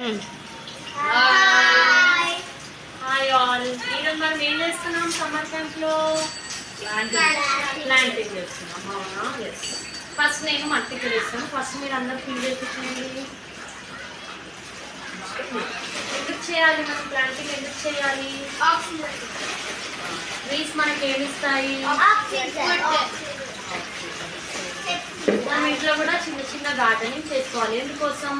Hi hi all. ఈరోజు మనం ఏం చేస్తున్నాం? సమ్మర్ క్యాంప్లో ప్లాంటింగ్ చేస్తున్నాం. అవునా? ఎస్. ఫస్ట్ నేను మట్టి వేస్తాను. ఫస్ట్ మీరు అందరూ ఫీల్ చేయించండి. ఎందుకు చేయాలి మనం ప్లాంటింగ్? ఎందుకు చేయాలి? ట్రీస్ మనకి ఏమిస్తాయి? మనం ఇంట్లో కూడా చిన్న చిన్న గార్డెనింగ్ చేసుకోవాలి. ఎందుకోసం?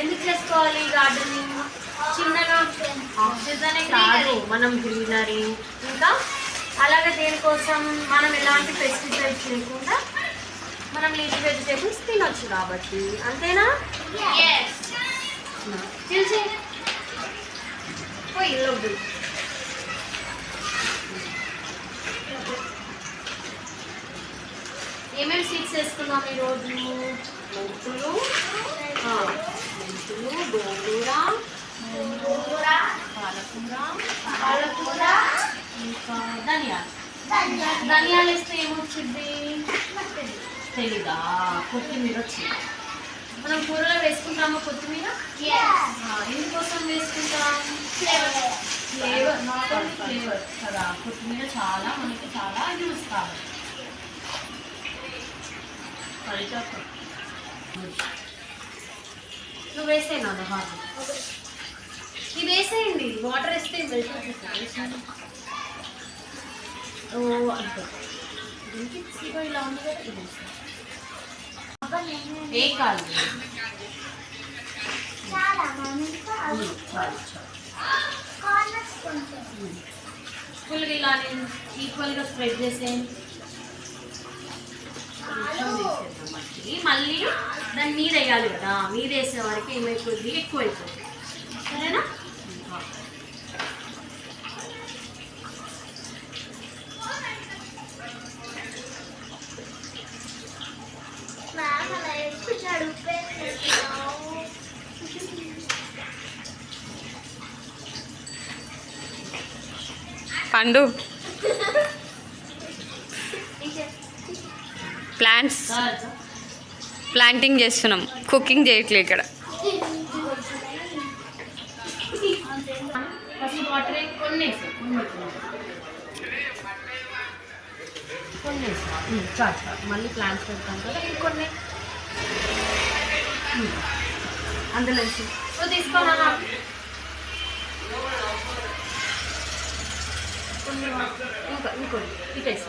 ఎందుకు చేసుకోవాలి గార్డెనింగ్? చిన్నగా ఆక్సిజనే కాదు, మనం గ్రీనరీ, ఇంకా అలాగే దేనికోసం మనం ఎలాంటి పెస్టిసైడ్స్ లేకుండా మనం లీఫీ వెజిటేబుల్స్ తినొచ్చు కాబట్టి. అంతేనా? తెలిసి ఇల్లు ఏమేమి సీడ్స్ వేసుకున్నాం ఈరోజు? మెంతులు, గోంగూర, పాలకూర, ఇంకా ధనియాలు వేస్తే ఏమొచ్చింది తెలీదా? కొత్తిమీర వచ్చింది. మనం కూరలో వేసుకుంటామా కొత్తిమీర? ఎందుకోసం వేసుకుంటాం? ఫ్లేవర్, నాట్ ఓన్లీ ఫ్లేవర్ కదా. కొత్తిమీర చాలా మనకి చాలా యూస్ కావాలి. నువ్వు వేసేనా? ఇవి వేసేయండి. వాటర్ వేస్తే ఓ అంటే ఇలా ఉంది కదా. ఇది ఏ కాదు ఫుల్గా ఇలా నేను ఈక్వల్గా స్ప్రెడ్ చేసేయండి. మళ్ళీ దాన్ని మీద వేయాలి కదా. మీద వేసే వరకు ఏమైపోతుంది? ఎక్కువ అయిపోతుంది. సరేనా? పండు ప్లాంటింగ్ చేస్తున్నాం, కుకింగ్ చేయట్లే ఇక్కడ. మళ్ళీ ప్లాంట్స్ పెడతాం కదా. ఇంకొన్ని అందులో తీసుకోనా? ఇంకొన్ని ఇటేసి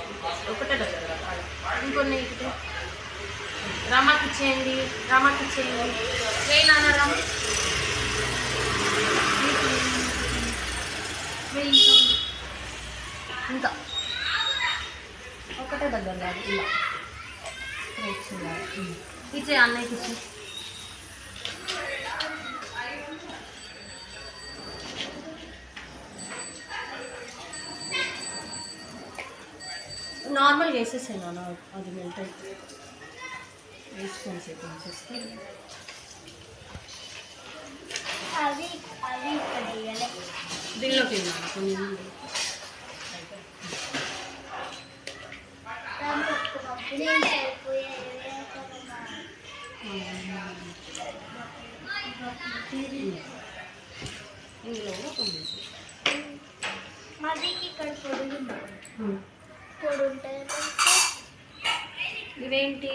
ఒకటే దగ్గర ఇంకొన్ని ఇటే రామాకి ఇచ్చేయండి. వేయినా రామ ఇంకా ఒకటే దగ్గర కాదు. ఇలా ఇచ్చే అన్నయ్యకి ఇచ్చే. నార్మల్గా వేసేసాను అన్న, అది మెల్ట్ అయితే వేసుకొని చేస్తే దీనిలోకి కొన్ని ఇందులో కొన్ని ఇవేంటి?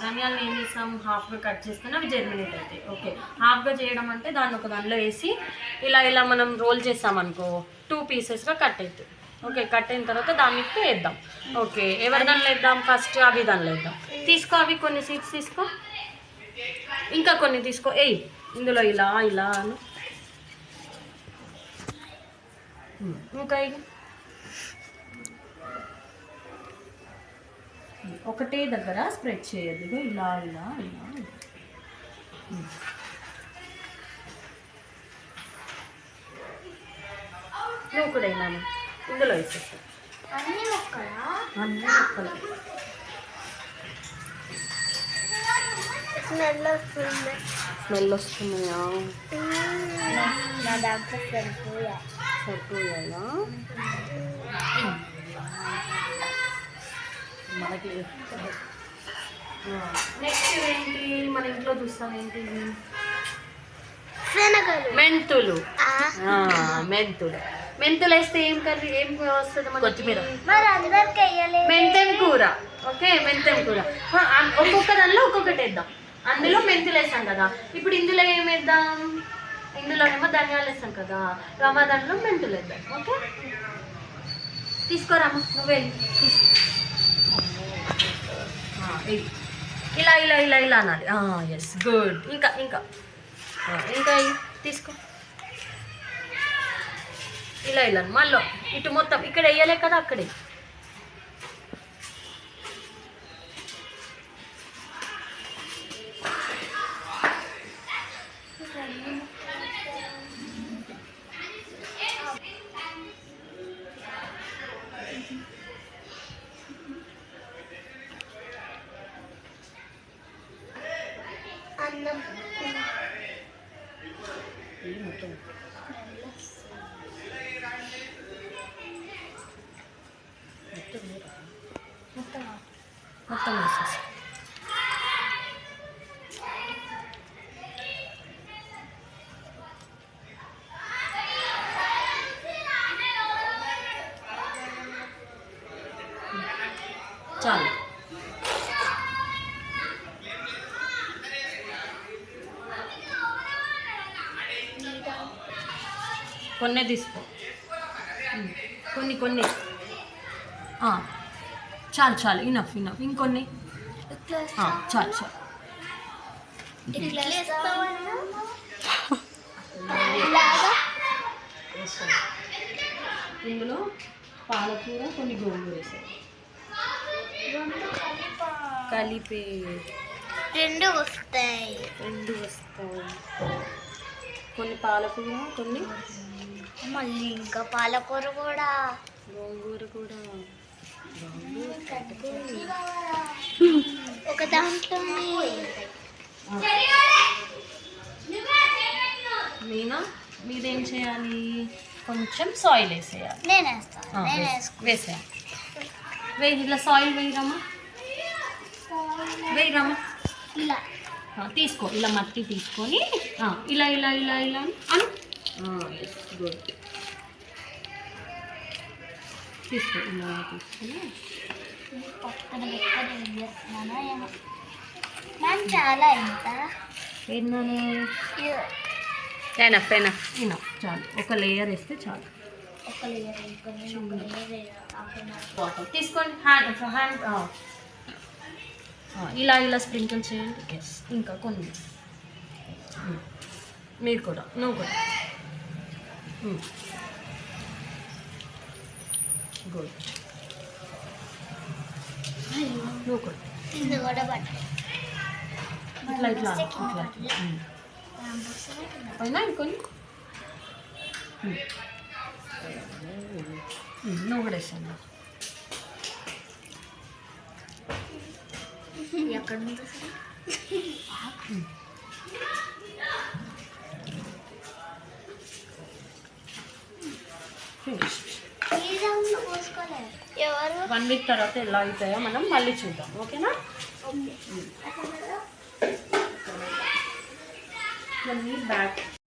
ధనియాలు ఏం చేస్తాం? హాఫ్గా కట్ చేసుకుని అవి జర్మినేట్ అవుతాయి. ఓకే, హాఫ్గా చేయడం అంటే దాన్ని ఒక దానిలో వేసి ఇలా మనం రోల్ చేస్తామనుకో 2 పీసెస్గా కట్ అవుతాయి. ఓకే, కట్ అయిన తర్వాత దాన్ని వేద్దాం. ఓకే, ఎవరి దానిలో వేద్దాం? ఫస్ట్ అవి దానిలో వేద్దాం. తీసుకో, అవి కొన్ని సీడ్స్ తీసుకో, ఇంకా కొన్ని తీసుకో. ఇందులో ఇలా ఇంకా ఒకటే దగ్గర స్ప్రెడ్ చేయద్దు. ఇలా నువ్వు కూడా అయినా ఇందులో వేసేస్తా. అన్నీ ఒక్కలు. స్మెల్ వస్తున్నాయా? సరిపోయాయా? మనకి నెక్స్ట్ ఏంటి మన ఇంట్లో చూస్తాం ఏంటి? మెంతులు. మెంతులు. మెంతులు వేస్తే ఏం కర్రీ ఏం వస్తుంది? కొత్తిమీర. మెంతెం కూర. ఓకే, మెంతెం కూర. ఒక్కొక్క దానిలో ఒక్కొక్కటి వేద్దాం. అందులో మెంతులు వేసాం కదా, ఇప్పుడు ఇందులో ఏం వేద్దాం? ఇందులోనేమో ధనియాలు వేస్తాం కదా, దాంట్లో మెంతులు వేద్దాం. ఓకే, తీసుకోరామా, నువ్వే తీసుకో. ఇలా ఇలా ఇలా ఇలా అనాలి. Yes, good. ఇంకా ఇంకా ఇంకా తీసుకో. ఇలా ఇలా మళ్ళీ ఇటు మొత్తం ఇక్కడ వేయలే కదా, అక్కడే. మొత్తం వేసేసి చాలు. కొన్ని తీసుకో, కొన్ని కొన్ని చాలు చాలు, ఇనఫ్ ఇనఫ్. ఇంకొన్ని చాలు చాలు. ఇందులో పాలకూర, కొన్ని గోంగూర వేసాయి, కలిపి రెండు వస్తాయి. కొన్ని పాలకూర, కొన్ని మళ్ళీ ఇంకా పాలకూర కూడా, గోంగూర కూడా. ఒక దాంట్లో మీరేం చేయాలి? కొంచెం సాయిల్ వేసేయాలి. నేను వేస్తాను. వేసేయాలి. వేయి, ఇట్లా సాయిల్ వేయరమ్మా, వేయరమ్మా. ఇలా తీసుకో, ఇలా మట్టి తీసుకొని ఇలా ఇలా ఇలా ఇలా అను. గుడ్. తీసుకో, ఇలా తీసుకొని పక్కన పెట్టుకొని వేస్తున్నానా ఏమో. మ్యామ్ చాలా ఎంత ఏంటనే ఎనఫ్ ఎనఫ్ ఇనఫ్, చాలు. ఒక లేయర్ వేస్తే చాలు. ఒక లేయర్ వాటర్ తీసుకోండి. హ్యాండ్ ఇలా ఇలా స్ప్రింకిల్ చేయండి. ఎస్, ఇంకా కొన్ని. మీరు కూడా, నువ్వు కూడా. గుడ్. నువ్వు కూడా ఇది కూడా పట్టు. ఇట్లా ఇట్లా ఇట్లా పైన ఇంకొని. నువ్వు కూడా వేసాను. ఎక్కడ ఉంది ఎవరు 1 వీక్ తర్వాత ఎలా అవుతాయో మనం మళ్ళీ చూద్దాం. ఓకేనా? బ్యాక్